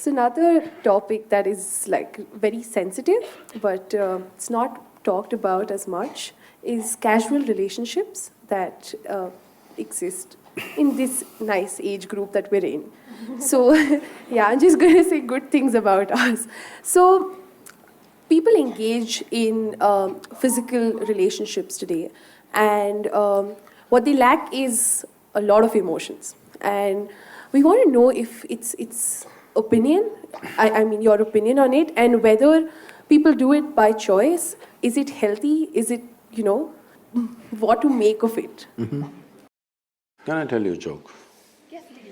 So another topic that is like very sensitive, but it's not talked about as much, is casual relationships that exist in this nice age group that we're in. So yeah, I'm just going to say good things about us. So people engage in physical relationships today, and what they lack is a lot of emotions. And we want to know if it's opinion, I mean your opinion on it, and whether people do it by choice. Is it healthy? Is it, what to make of it? Mm-hmm. Can I tell you a joke? Yes, please.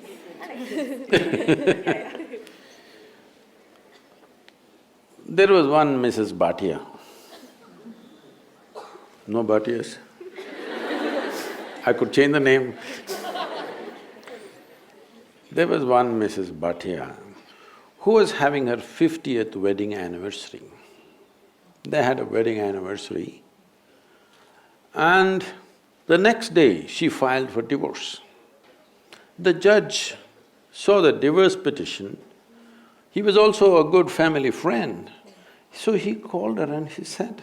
There was one Mrs. Bhatia. No Bhatias? I could change the name. There was one Mrs. Bhatia who was having her 50th wedding anniversary. They had a wedding anniversary, and the next day she filed for divorce. The judge saw the divorce petition. He was also a good family friend. So he called her and he said,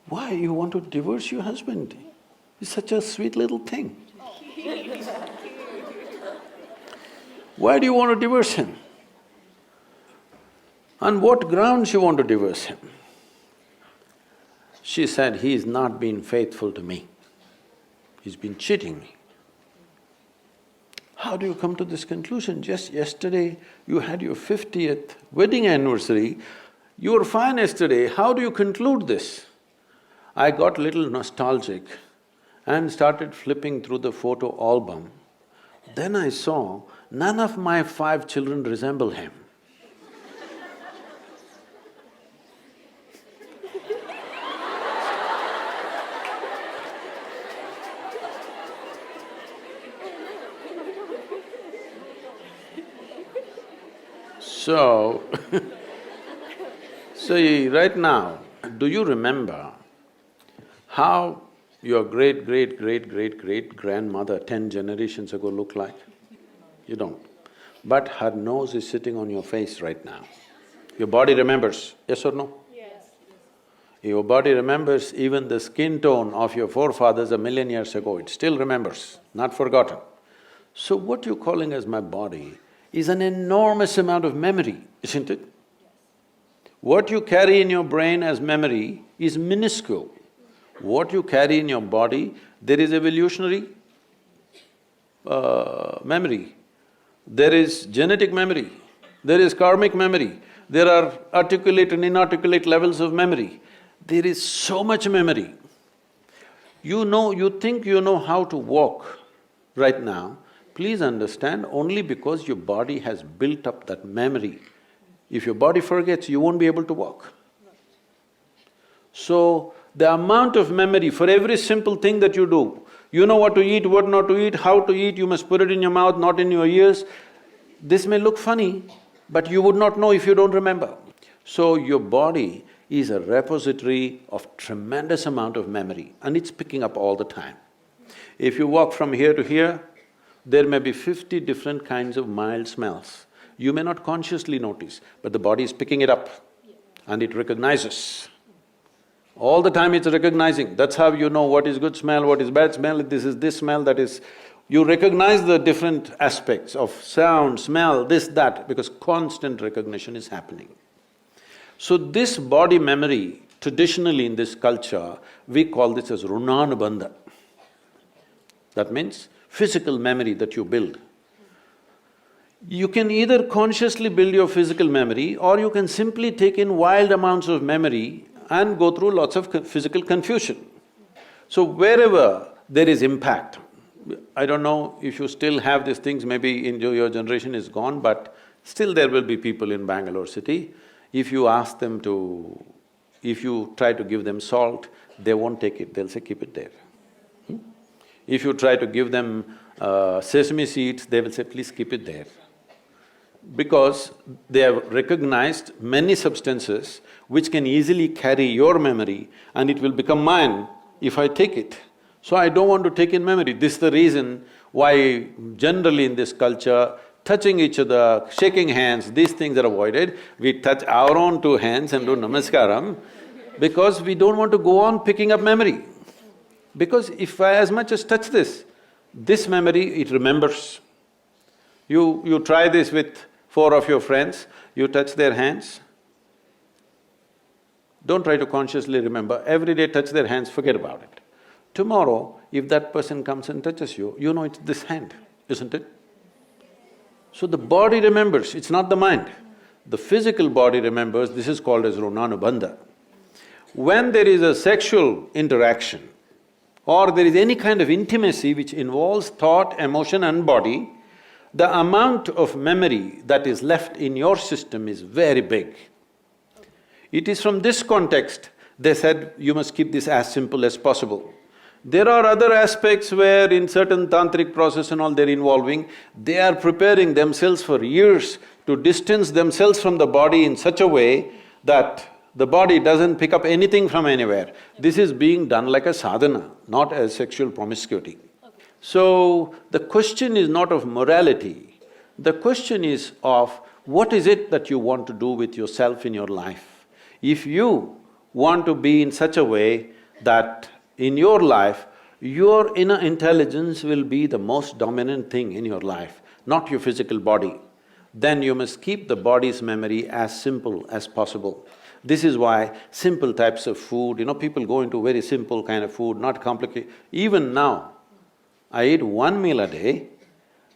"Why you want to divorce your husband? He's such a sweet little thing. Why do you want to divorce him? On what grounds you want to divorce him?" She said, "He's not been faithful to me. He's been cheating me." How do you come to this conclusion? Just yesterday you had your 50th wedding anniversary, you were fine yesterday, how do you conclude this? I got little nostalgic and started flipping through the photo album. Then I saw none of my 5 children resemble him. So, right now, do you remember how your great-great-great-great-great-grandmother 10 generations ago looked like? You don't. But her nose is sitting on your face right now. Your body remembers, yes or no? Yes. Your body remembers even the skin tone of your forefathers 1,000,000 years ago, it still remembers, not forgotten. So what you're calling as my body is an enormous amount of memory, isn't it? What you carry in your brain as memory is minuscule. What you carry in your body, there is evolutionary memory, there is genetic memory, there is karmic memory, there are articulate and inarticulate levels of memory. There is so much memory. You think you know how to walk right now, please understand, only because your body has built up that memory. If your body forgets, you won't be able to walk. So, the amount of memory for every simple thing that you do, you know what to eat, what not to eat, how to eat, you must put it in your mouth, not in your ears. This may look funny, but you would not know if you don't remember. So, your body is a repository of tremendous amount of memory and it's picking up all the time. If you walk from here to here, there may be 50 different kinds of mild smells. You may not consciously notice, but the body is picking it up and it recognizes. All the time it's recognizing, that's how you know what is good smell, what is bad smell, this is this smell, that is… You recognize the different aspects of sound, smell, this, that, because constant recognition is happening. So this body memory, traditionally in this culture, we call this as runanubandha. That means physical memory that you build. You can either consciously build your physical memory or you can simply take in wild amounts of memory and go through lots of physical confusion. So wherever there is impact, I don't know if you still have these things, maybe in your generation is gone, but still there will be people in Bangalore city, if you ask them to… if you try to give them salt, they won't take it, they'll say, keep it there. If you try to give them sesame seeds, they will say, please keep it there. Because they have recognized many substances which can easily carry your memory and it will become mine if I take it. So I don't want to take in memory. This is the reason why generally in this culture, touching each other, shaking hands, these things are avoided. We touch our own two hands and do namaskaram because we don't want to go on picking up memory. Because if I as much as touch this memory, it remembers. You try this with 4 of your friends, you touch their hands. Don't try to consciously remember, every day touch their hands, forget about it. Tomorrow, if that person comes and touches you, you know it's this hand, isn't it? So the body remembers, it's not the mind. The physical body remembers, this is called as runanubandha. When there is a sexual interaction or there is any kind of intimacy which involves thought, emotion and body, the amount of memory that is left in your system is very big. It is from this context they said you must keep this as simple as possible. There are other aspects where in certain tantric process and all they're involving, they are preparing themselves for years to distance themselves from the body in such a way that the body doesn't pick up anything from anywhere. This is being done like a sadhana, not as sexual promiscuity. So, the question is not of morality, the question is of what is it that you want to do with yourself in your life. If you want to be in such a way that in your life, your inner intelligence will be the most dominant thing in your life, not your physical body, then you must keep the body's memory as simple as possible. This is why simple types of food, people go into very simple kind of food, not complicated. Even now, I eat 1 meal a day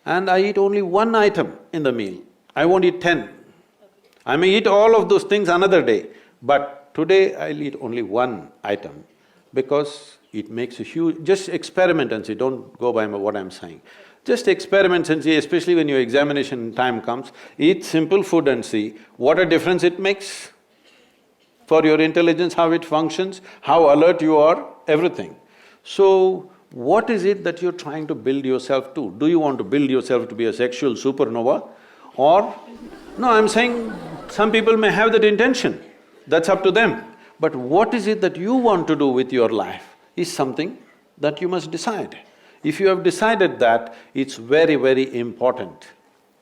and I eat only 1 item in the meal. I won't eat 10. I may eat all of those things another day, but today I'll eat only 1 item because it makes a huge… Just experiment and see, don't go by what I'm saying. Just experiment and see, especially when your examination time comes, eat simple food and see what a difference it makes for your intelligence, how it functions, how alert you are, everything. So, what is it that you're trying to build yourself to? Do you want to build yourself to be a sexual supernova or… No, I'm saying some people may have that intention, that's up to them. But what is it that you want to do with your life is something that you must decide. If you have decided that, it's very, very important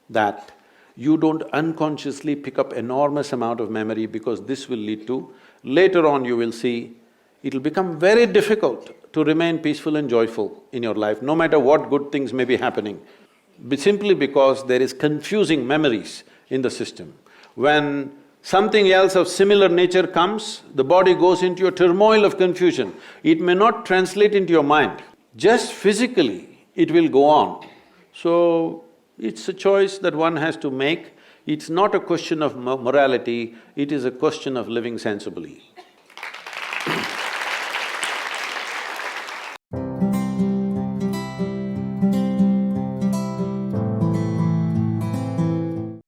that you don't unconsciously pick up enormous amount of memory because this will lead to… Later on you will see, it'll become very difficult to remain peaceful and joyful in your life, no matter what good things may be happening, simply because there is confusing memories in the system. When something else of similar nature comes, the body goes into a turmoil of confusion. It may not translate into your mind, just physically it will go on. So, it's a choice that one has to make. It's not a question of morality, it is a question of living sensibly.